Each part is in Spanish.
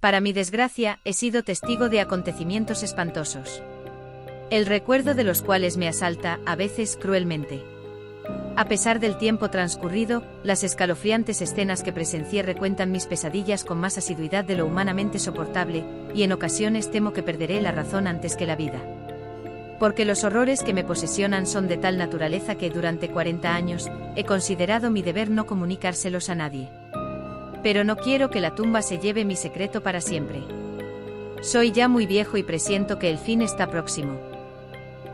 Para mi desgracia, he sido testigo de acontecimientos espantosos, el recuerdo de los cuales me asalta, a veces cruelmente. A pesar del tiempo transcurrido, las escalofriantes escenas que presencié recuentan mis pesadillas con más asiduidad de lo humanamente soportable, y en ocasiones temo que perderé la razón antes que la vida. Porque los horrores que me posesionan son de tal naturaleza que durante 40 años, he considerado mi deber no comunicárselos a nadie. Pero no quiero que la tumba se lleve mi secreto para siempre. Soy ya muy viejo y presiento que el fin está próximo.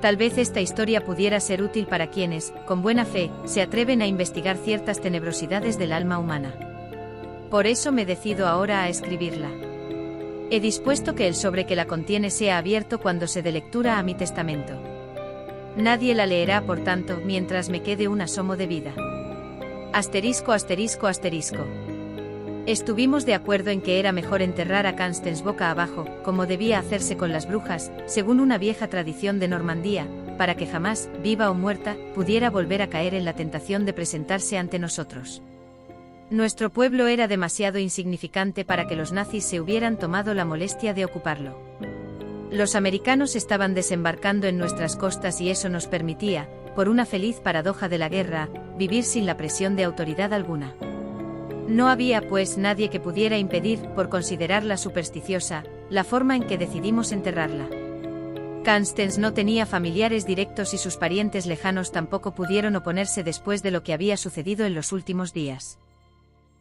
Tal vez esta historia pudiera ser útil para quienes, con buena fe, se atreven a investigar ciertas tenebrosidades del alma humana. Por eso me decido ahora a escribirla. He dispuesto que el sobre que la contiene sea abierto cuando se dé lectura a mi testamento. Nadie la leerá, por tanto, mientras me quede un asomo de vida. Asterisco, asterisco, asterisco. Estuvimos de acuerdo en que era mejor enterrar a Constance boca abajo, como debía hacerse con las brujas, según una vieja tradición de Normandía, para que jamás, viva o muerta, pudiera volver a caer en la tentación de presentarse ante nosotros. Nuestro pueblo era demasiado insignificante para que los nazis se hubieran tomado la molestia de ocuparlo. Los americanos estaban desembarcando en nuestras costas y eso nos permitía, por una feliz paradoja de la guerra, vivir sin la presión de autoridad alguna. No había, pues, nadie que pudiera impedir, por considerarla supersticiosa, la forma en que decidimos enterrarla. Constance no tenía familiares directos y sus parientes lejanos tampoco pudieron oponerse después de lo que había sucedido en los últimos días.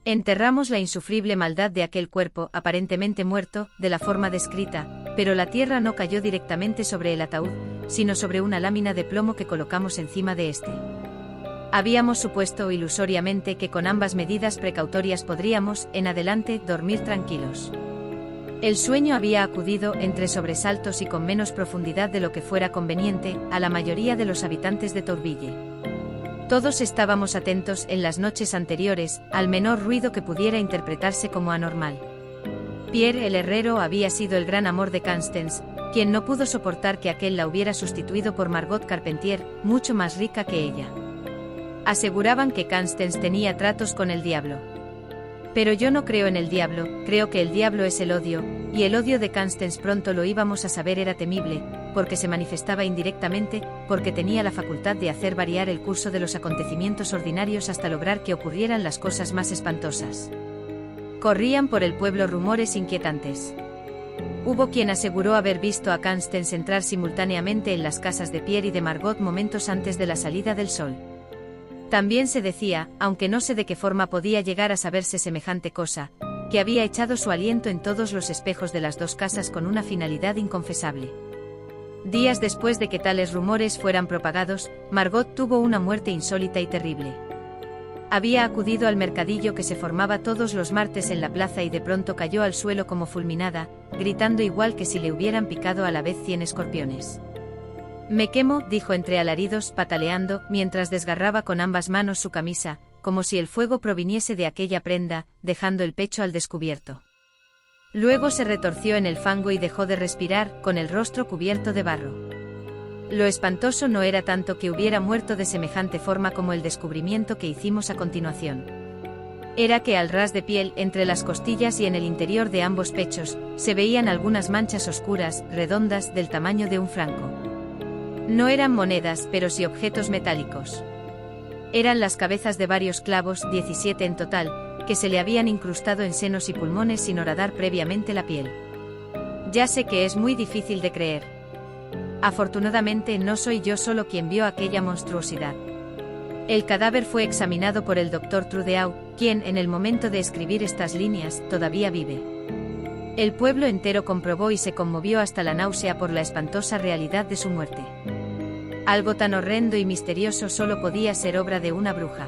Enterramos la insufrible maldad de aquel cuerpo, aparentemente muerto, de la forma descrita, pero la tierra no cayó directamente sobre el ataúd, sino sobre una lámina de plomo que colocamos encima de este. Habíamos supuesto ilusoriamente que con ambas medidas precautorias podríamos, en adelante, dormir tranquilos. El sueño había acudido, entre sobresaltos y con menos profundidad de lo que fuera conveniente, a la mayoría de los habitantes de Tourville. Todos estábamos atentos, en las noches anteriores, al menor ruido que pudiera interpretarse como anormal. Pierre el herrero había sido el gran amor de Constance, quien no pudo soportar que aquel la hubiera sustituido por Margot Carpentier, mucho más rica que ella. Aseguraban que Constance tenía tratos con el diablo. Pero yo no creo en el diablo, creo que el diablo es el odio, y el odio de Constance pronto lo íbamos a saber era temible, porque se manifestaba indirectamente, porque tenía la facultad de hacer variar el curso de los acontecimientos ordinarios hasta lograr que ocurrieran las cosas más espantosas. Corrían por el pueblo rumores inquietantes. Hubo quien aseguró haber visto a Constance entrar simultáneamente en las casas de Pierre y de Margot momentos antes de la salida del sol. También se decía, aunque no sé de qué forma podía llegar a saberse semejante cosa, que había echado su aliento en todos los espejos de las dos casas con una finalidad inconfesable. Días después de que tales rumores fueran propagados, Margot tuvo una muerte insólita y terrible. Había acudido al mercadillo que se formaba todos los martes en la plaza y de pronto cayó al suelo como fulminada, gritando igual que si le hubieran picado a la vez 100 escorpiones. Me quemo, dijo entre alaridos, pataleando, mientras desgarraba con ambas manos su camisa, como si el fuego proviniese de aquella prenda, dejando el pecho al descubierto. Luego se retorció en el fango y dejó de respirar, con el rostro cubierto de barro. Lo espantoso no era tanto que hubiera muerto de semejante forma como el descubrimiento que hicimos a continuación. Era que al ras de piel, entre las costillas y en el interior de ambos pechos, se veían algunas manchas oscuras, redondas, del tamaño de un franco. No eran monedas, pero sí objetos metálicos. Eran las cabezas de varios clavos, 17 en total, que se le habían incrustado en senos y pulmones sin horadar previamente la piel. Ya sé que es muy difícil de creer. Afortunadamente no soy yo solo quien vio aquella monstruosidad. El cadáver fue examinado por el doctor Trudeau, quien, en el momento de escribir estas líneas, todavía vive. El pueblo entero comprobó y se conmovió hasta la náusea por la espantosa realidad de su muerte. Algo tan horrendo y misterioso solo podía ser obra de una bruja.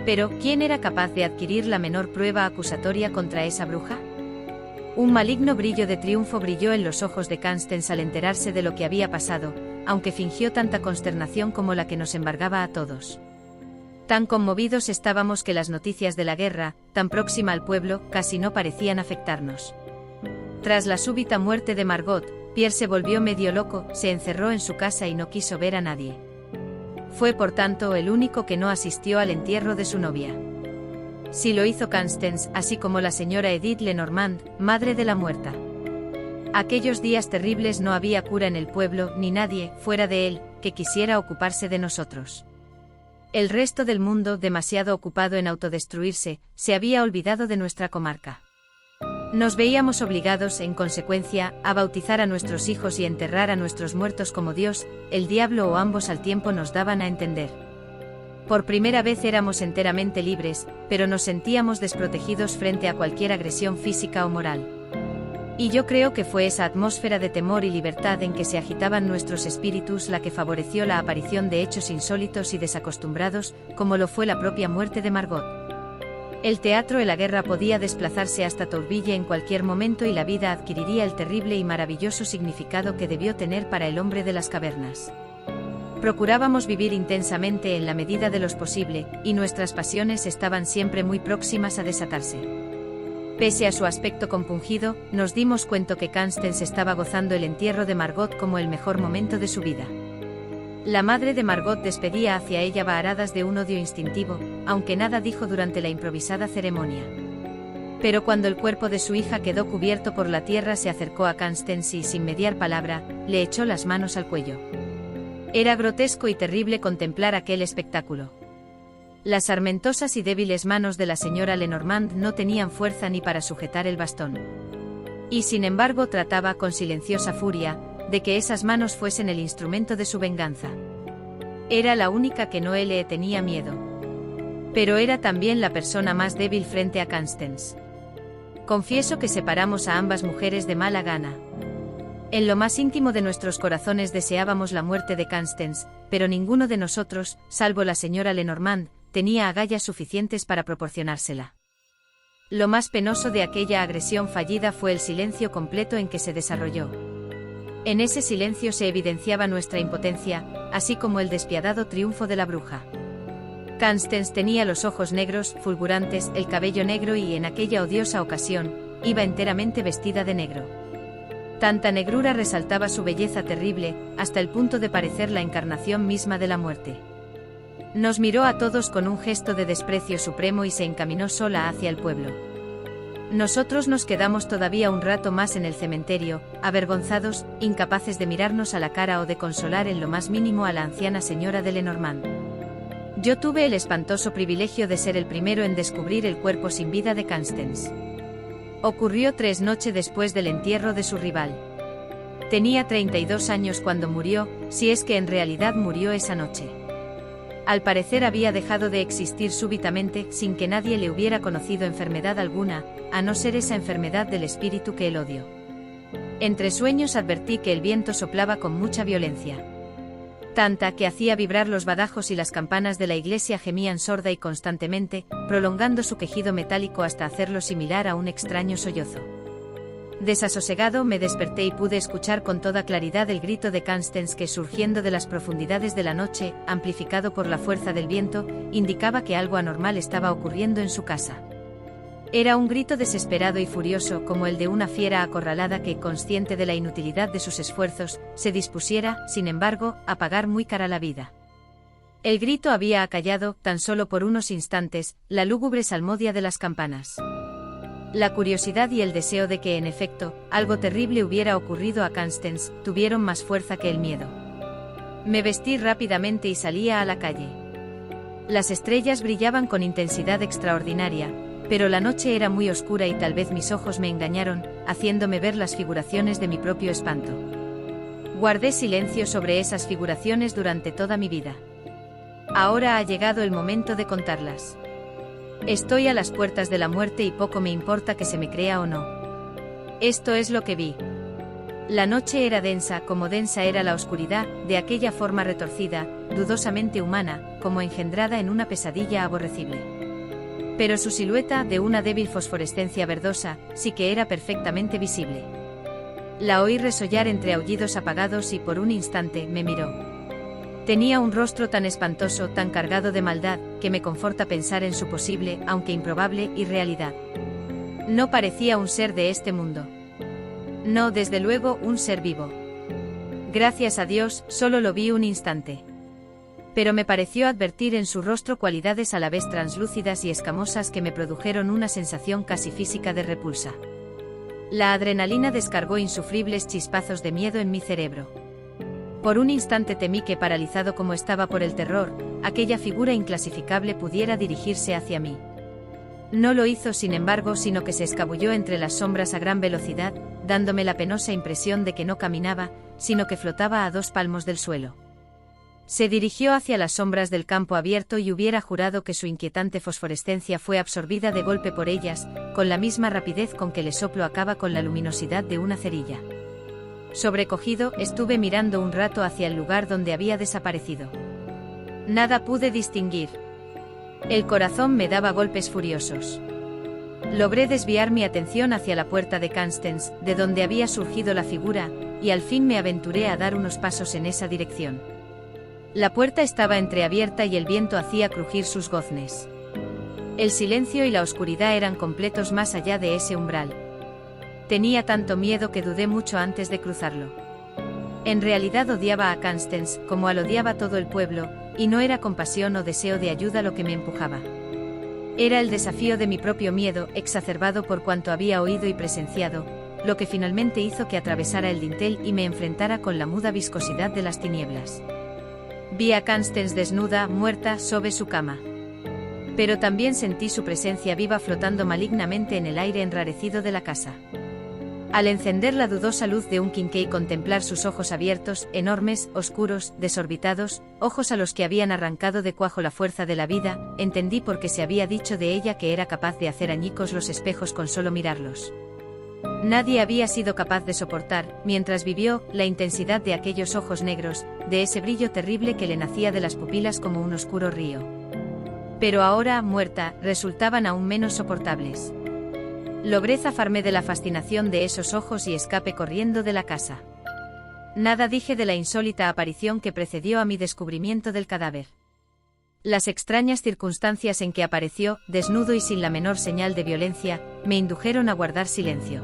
Pero, ¿quién era capaz de adquirir la menor prueba acusatoria contra esa bruja? Un maligno brillo de triunfo brilló en los ojos de Constance al enterarse de lo que había pasado, aunque fingió tanta consternación como la que nos embargaba a todos. Tan conmovidos estábamos que las noticias de la guerra, tan próxima al pueblo, casi no parecían afectarnos. Tras la súbita muerte de Margot, Pierre se volvió medio loco, se encerró en su casa y no quiso ver a nadie. Fue por tanto el único que no asistió al entierro de su novia. Sí lo hizo Constance, así como la señora Edith Lenormand, madre de la muerta. Aquellos días terribles no había cura en el pueblo, ni nadie, fuera de él, que quisiera ocuparse de nosotros. El resto del mundo, demasiado ocupado en autodestruirse, se había olvidado de nuestra comarca. Nos veíamos obligados, en consecuencia, a bautizar a nuestros hijos y enterrar a nuestros muertos como Dios, el diablo o ambos al tiempo nos daban a entender. Por primera vez éramos enteramente libres, pero nos sentíamos desprotegidos frente a cualquier agresión física o moral. Y yo creo que fue esa atmósfera de temor y libertad en que se agitaban nuestros espíritus la que favoreció la aparición de hechos insólitos y desacostumbrados, como lo fue la propia muerte de Margot. El teatro de la guerra podía desplazarse hasta Tourville en cualquier momento y la vida adquiriría el terrible y maravilloso significado que debió tener para el hombre de las cavernas. Procurábamos vivir intensamente en la medida de lo posible, y nuestras pasiones estaban siempre muy próximas a desatarse. Pese a su aspecto compungido, nos dimos cuenta que Constance estaba gozando el entierro de Margot como el mejor momento de su vida. La madre de Margot despedía hacia ella varadas de un odio instintivo, aunque nada dijo durante la improvisada ceremonia. Pero cuando el cuerpo de su hija quedó cubierto por la tierra, se acercó a Constance y, sin mediar palabra, le echó las manos al cuello. Era grotesco y terrible contemplar aquel espectáculo. Las sarmentosas y débiles manos de la señora Lenormand no tenían fuerza ni para sujetar el bastón. Y sin embargo trataba, con silenciosa furia, de que esas manos fuesen el instrumento de su venganza. Era la única que no le tenía miedo. Pero era también la persona más débil frente a Constance. Confieso que separamos a ambas mujeres de mala gana. En lo más íntimo de nuestros corazones deseábamos la muerte de Constance, pero ninguno de nosotros, salvo la señora Lenormand, tenía agallas suficientes para proporcionársela. Lo más penoso de aquella agresión fallida fue el silencio completo en que se desarrolló. En ese silencio se evidenciaba nuestra impotencia, así como el despiadado triunfo de la bruja. Constance tenía los ojos negros, fulgurantes, el cabello negro y, en aquella odiosa ocasión, iba enteramente vestida de negro. Tanta negrura resaltaba su belleza terrible, hasta el punto de parecer la encarnación misma de la muerte. Nos miró a todos con un gesto de desprecio supremo y se encaminó sola hacia el pueblo. Nosotros nos quedamos todavía un rato más en el cementerio, avergonzados, incapaces de mirarnos a la cara o de consolar en lo más mínimo a la anciana señora de Lenormand. Yo tuve el espantoso privilegio de ser el primero en descubrir el cuerpo sin vida de Constance. Ocurrió 3 noches después del entierro de su rival. Tenía 32 años cuando murió, si es que en realidad murió esa noche. Al parecer había dejado de existir súbitamente, sin que nadie le hubiera conocido enfermedad alguna, a no ser esa enfermedad del espíritu que él odió. Entre sueños advertí que el viento soplaba con mucha violencia. Tanta que hacía vibrar los badajos y las campanas de la iglesia gemían sorda y constantemente, prolongando su quejido metálico hasta hacerlo similar a un extraño sollozo. Desasosegado me desperté y pude escuchar con toda claridad el grito de Constance que, surgiendo de las profundidades de la noche, amplificado por la fuerza del viento, indicaba que algo anormal estaba ocurriendo en su casa. Era un grito desesperado y furioso, como el de una fiera acorralada que, consciente de la inutilidad de sus esfuerzos, se dispusiera, sin embargo, a pagar muy cara la vida. El grito había acallado, tan solo por unos instantes, la lúgubre salmodia de las campanas. La curiosidad y el deseo de que, en efecto, algo terrible hubiera ocurrido a Constance, tuvieron más fuerza que el miedo. Me vestí rápidamente y salí a la calle. Las estrellas brillaban con intensidad extraordinaria, pero la noche era muy oscura y tal vez mis ojos me engañaron, haciéndome ver las figuraciones de mi propio espanto. Guardé silencio sobre esas figuraciones durante toda mi vida. Ahora ha llegado el momento de contarlas. Estoy a las puertas de la muerte y poco me importa que se me crea o no. Esto es lo que vi. La noche era densa, como densa era la oscuridad, de aquella forma retorcida, dudosamente humana, como engendrada en una pesadilla aborrecible. Pero su silueta, de una débil fosforescencia verdosa, sí que era perfectamente visible. La oí resollar entre aullidos apagados y por un instante me miró. Tenía un rostro tan espantoso, tan cargado de maldad, que me conforta pensar en su posible, aunque improbable, irrealidad. No parecía un ser de este mundo. No, desde luego, un ser vivo. Gracias a Dios, solo lo vi un instante. Pero me pareció advertir en su rostro cualidades a la vez translúcidas y escamosas que me produjeron una sensación casi física de repulsa. La adrenalina descargó insufribles chispazos de miedo en mi cerebro. Por un instante temí que, paralizado como estaba por el terror, aquella figura inclasificable pudiera dirigirse hacia mí. No lo hizo, sin embargo, sino que se escabulló entre las sombras a gran velocidad, dándome la penosa impresión de que no caminaba, sino que flotaba a 2 palmos del suelo. Se dirigió hacia las sombras del campo abierto y hubiera jurado que su inquietante fosforescencia fue absorbida de golpe por ellas, con la misma rapidez con que el soplo acaba con la luminosidad de una cerilla. Sobrecogido, estuve mirando un rato hacia el lugar donde había desaparecido. Nada pude distinguir. El corazón me daba golpes furiosos. Logré desviar mi atención hacia la puerta de Constance, de donde había surgido la figura, y al fin me aventuré a dar unos pasos en esa dirección. La puerta estaba entreabierta y el viento hacía crujir sus goznes. El silencio y la oscuridad eran completos más allá de ese umbral. Tenía tanto miedo que dudé mucho antes de cruzarlo. En realidad odiaba a Constance, como lo odiaba todo el pueblo, y no era compasión o deseo de ayuda lo que me empujaba. Era el desafío de mi propio miedo, exacerbado por cuanto había oído y presenciado, lo que finalmente hizo que atravesara el dintel y me enfrentara con la muda viscosidad de las tinieblas. Vi a Constance desnuda, muerta, sobre su cama. Pero también sentí su presencia viva flotando malignamente en el aire enrarecido de la casa. Al encender la dudosa luz de un quinqué y contemplar sus ojos abiertos, enormes, oscuros, desorbitados, ojos a los que habían arrancado de cuajo la fuerza de la vida, entendí por qué se había dicho de ella que era capaz de hacer añicos los espejos con solo mirarlos. Nadie había sido capaz de soportar, mientras vivió, la intensidad de aquellos ojos negros, de ese brillo terrible que le nacía de las pupilas como un oscuro río. Pero ahora, muerta, resultaban aún menos soportables. Logré zafarme de la fascinación de esos ojos y escapé corriendo de la casa. Nada dije de la insólita aparición que precedió a mi descubrimiento del cadáver. Las extrañas circunstancias en que apareció, desnudo y sin la menor señal de violencia, me indujeron a guardar silencio.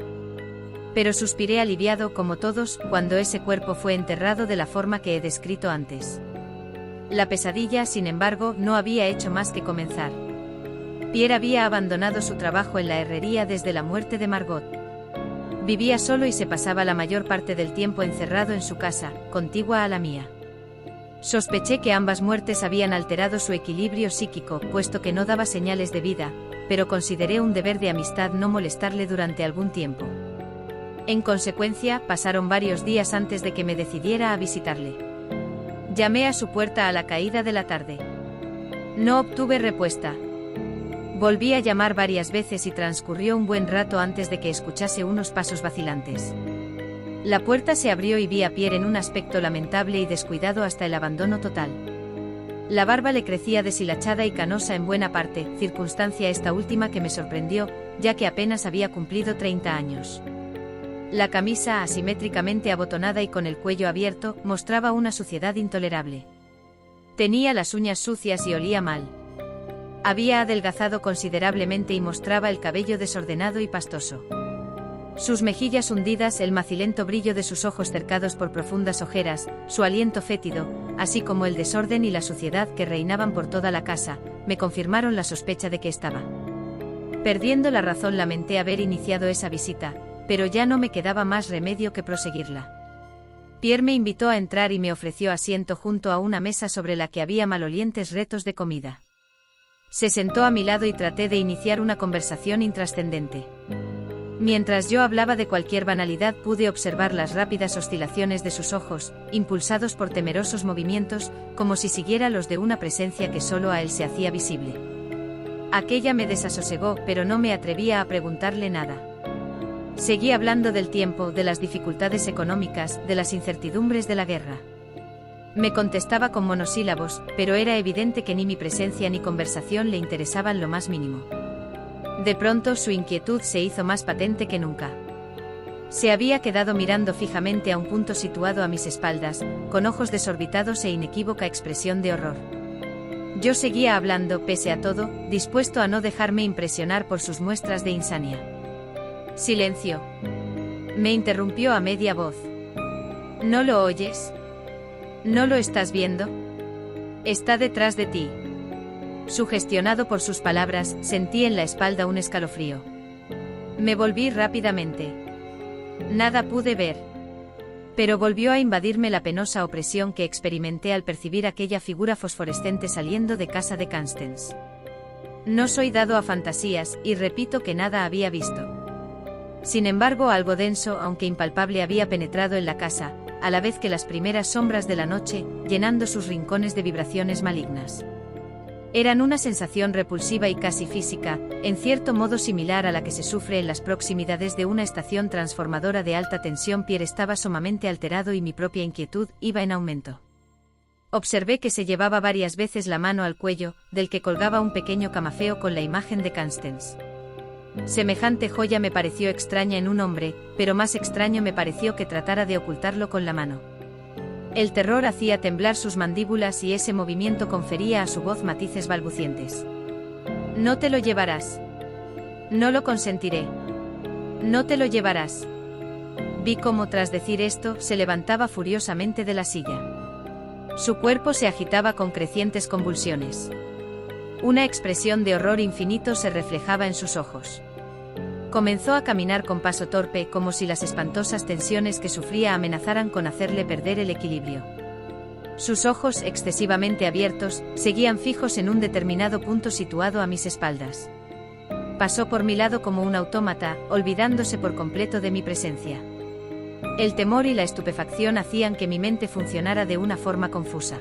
Pero suspiré aliviado como todos, cuando ese cuerpo fue enterrado de la forma que he descrito antes. La pesadilla, sin embargo, no había hecho más que comenzar. Pierre había abandonado su trabajo en la herrería desde la muerte de Margot. Vivía solo y se pasaba la mayor parte del tiempo encerrado en su casa, contigua a la mía. Sospeché que ambas muertes habían alterado su equilibrio psíquico, puesto que no daba señales de vida, pero consideré un deber de amistad no molestarle durante algún tiempo. En consecuencia, pasaron varios días antes de que me decidiera a visitarle. Llamé a su puerta a la caída de la tarde. No obtuve respuesta. Volví a llamar varias veces y transcurrió un buen rato antes de que escuchase unos pasos vacilantes. La puerta se abrió y vi a Pierre en un aspecto lamentable y descuidado hasta el abandono total. La barba le crecía deshilachada y canosa en buena parte, circunstancia esta última que me sorprendió, ya que apenas había cumplido 30 años. La camisa, asimétricamente abotonada y con el cuello abierto, mostraba una suciedad intolerable. Tenía las uñas sucias y olía mal. Había adelgazado considerablemente y mostraba el cabello desordenado y pastoso. Sus mejillas hundidas, el macilento brillo de sus ojos cercados por profundas ojeras, su aliento fétido, así como el desorden y la suciedad que reinaban por toda la casa, me confirmaron la sospecha de que estaba. Perdiendo la razón, lamenté haber iniciado esa visita, pero ya no me quedaba más remedio que proseguirla. Pierre me invitó a entrar y me ofreció asiento junto a una mesa sobre la que había malolientes retos de comida. Se sentó a mi lado y traté de iniciar una conversación intrascendente. Mientras yo hablaba de cualquier banalidad, pude observar las rápidas oscilaciones de sus ojos, impulsados por temerosos movimientos, como si siguiera los de una presencia que solo a él se hacía visible. Aquella me desasosegó, pero no me atrevía a preguntarle nada. Seguí hablando del tiempo, de las dificultades económicas, de las incertidumbres de la guerra. Me contestaba con monosílabos, pero era evidente que ni mi presencia ni conversación le interesaban lo más mínimo. De pronto su inquietud se hizo más patente que nunca. Se había quedado mirando fijamente a un punto situado a mis espaldas, con ojos desorbitados e inequívoca expresión de horror. Yo seguía hablando, pese a todo, dispuesto a no dejarme impresionar por sus muestras de insania. Silencio. Me interrumpió a media voz. ¿No lo oyes? ¿No lo estás viendo? Está detrás de ti. Sugestionado por sus palabras, sentí en la espalda un escalofrío. Me volví rápidamente. Nada pude ver. Pero volvió a invadirme la penosa opresión que experimenté al percibir aquella figura fosforescente saliendo de casa de Constance. No soy dado a fantasías, y repito que nada había visto. Sin embargo, algo denso, aunque impalpable, había penetrado en la casa, a la vez que las primeras sombras de la noche, llenando sus rincones de vibraciones malignas. Eran una sensación repulsiva y casi física, en cierto modo similar a la que se sufre en las proximidades de una estación transformadora de alta tensión. Pierre estaba sumamente alterado y mi propia inquietud iba en aumento. Observé que se llevaba varias veces la mano al cuello, del que colgaba un pequeño camafeo con la imagen de Constance. Semejante joya me pareció extraña en un hombre, pero más extraño me pareció que tratara de ocultarlo con la mano. El terror hacía temblar sus mandíbulas y ese movimiento confería a su voz matices balbucientes. No te lo llevarás. No lo consentiré. No te lo llevarás. Vi cómo tras decir esto se levantaba furiosamente de la silla. Su cuerpo se agitaba con crecientes convulsiones. Una expresión de horror infinito se reflejaba en sus ojos. Comenzó a caminar con paso torpe, como si las espantosas tensiones que sufría amenazaran con hacerle perder el equilibrio. Sus ojos, excesivamente abiertos, seguían fijos en un determinado punto situado a mis espaldas. Pasó por mi lado como un autómata, olvidándose por completo de mi presencia. El temor y la estupefacción hacían que mi mente funcionara de una forma confusa.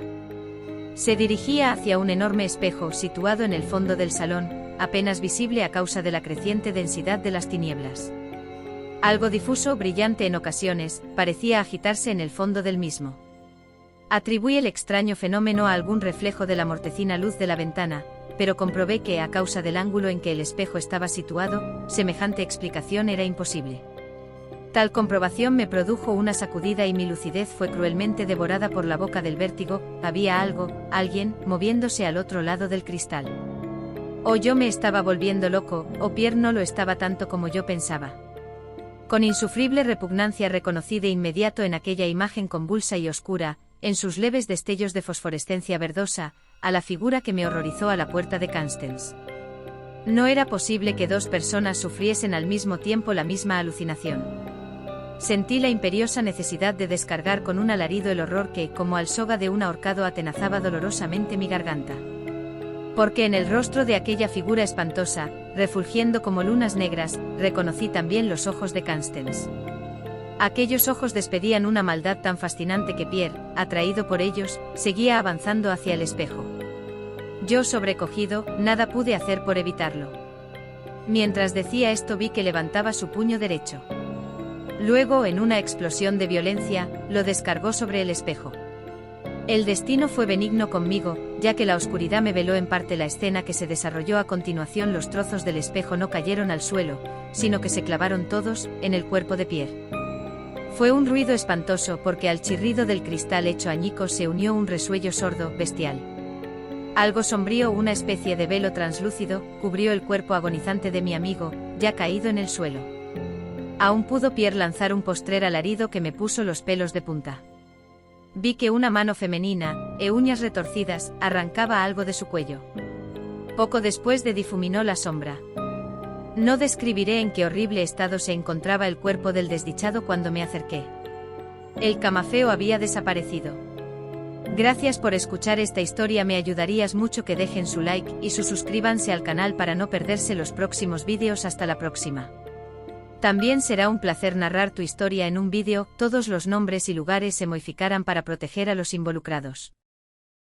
Se dirigía hacia un enorme espejo situado en el fondo del salón, apenas visible a causa de la creciente densidad de las tinieblas. Algo difuso, brillante en ocasiones, parecía agitarse en el fondo del mismo. Atribuí el extraño fenómeno a algún reflejo de la mortecina luz de la ventana, pero comprobé que, a causa del ángulo en que el espejo estaba situado, semejante explicación era imposible. Tal comprobación me produjo una sacudida y mi lucidez fue cruelmente devorada por la boca del vértigo. Había algo, alguien, moviéndose al otro lado del cristal. O yo me estaba volviendo loco, o Pierre no lo estaba tanto como yo pensaba. Con insufrible repugnancia reconocí de inmediato en aquella imagen convulsa y oscura, en sus leves destellos de fosforescencia verdosa, a la figura que me horrorizó a la puerta de Constance. No era posible que dos personas sufriesen al mismo tiempo la misma alucinación. Sentí la imperiosa necesidad de descargar con un alarido el horror que, como alsoga de un ahorcado, atenazaba dolorosamente mi garganta. Porque en el rostro de aquella figura espantosa, refulgiendo como lunas negras, reconocí también los ojos de Constance. Aquellos ojos despedían una maldad tan fascinante que Pierre, atraído por ellos, seguía avanzando hacia el espejo. Yo, sobrecogido, nada pude hacer por evitarlo. Mientras decía esto vi que levantaba su puño derecho. Luego, en una explosión de violencia, lo descargó sobre el espejo. El destino fue benigno conmigo, ya que la oscuridad me veló en parte la escena que se desarrolló a continuación. Los trozos del espejo no cayeron al suelo, sino que se clavaron todos, en el cuerpo de Pierre. Fue un ruido espantoso porque al chirrido del cristal hecho añicos se unió un resuello sordo, bestial. Algo sombrío, una especie de velo translúcido, cubrió el cuerpo agonizante de mi amigo, ya caído en el suelo. Aún pudo Pierre lanzar un postrer alarido que me puso los pelos de punta. Vi que una mano femenina, uñas retorcidas, arrancaba algo de su cuello. Poco después difuminó la sombra. No describiré en qué horrible estado se encontraba el cuerpo del desdichado cuando me acerqué. El camafeo había desaparecido. Gracias por escuchar esta historia, me ayudarías mucho que dejen su like y suscríbanse al canal para no perderse los próximos vídeos. Hasta la próxima. También será un placer narrar tu historia en un vídeo. Todos los nombres y lugares se modificarán para proteger a los involucrados.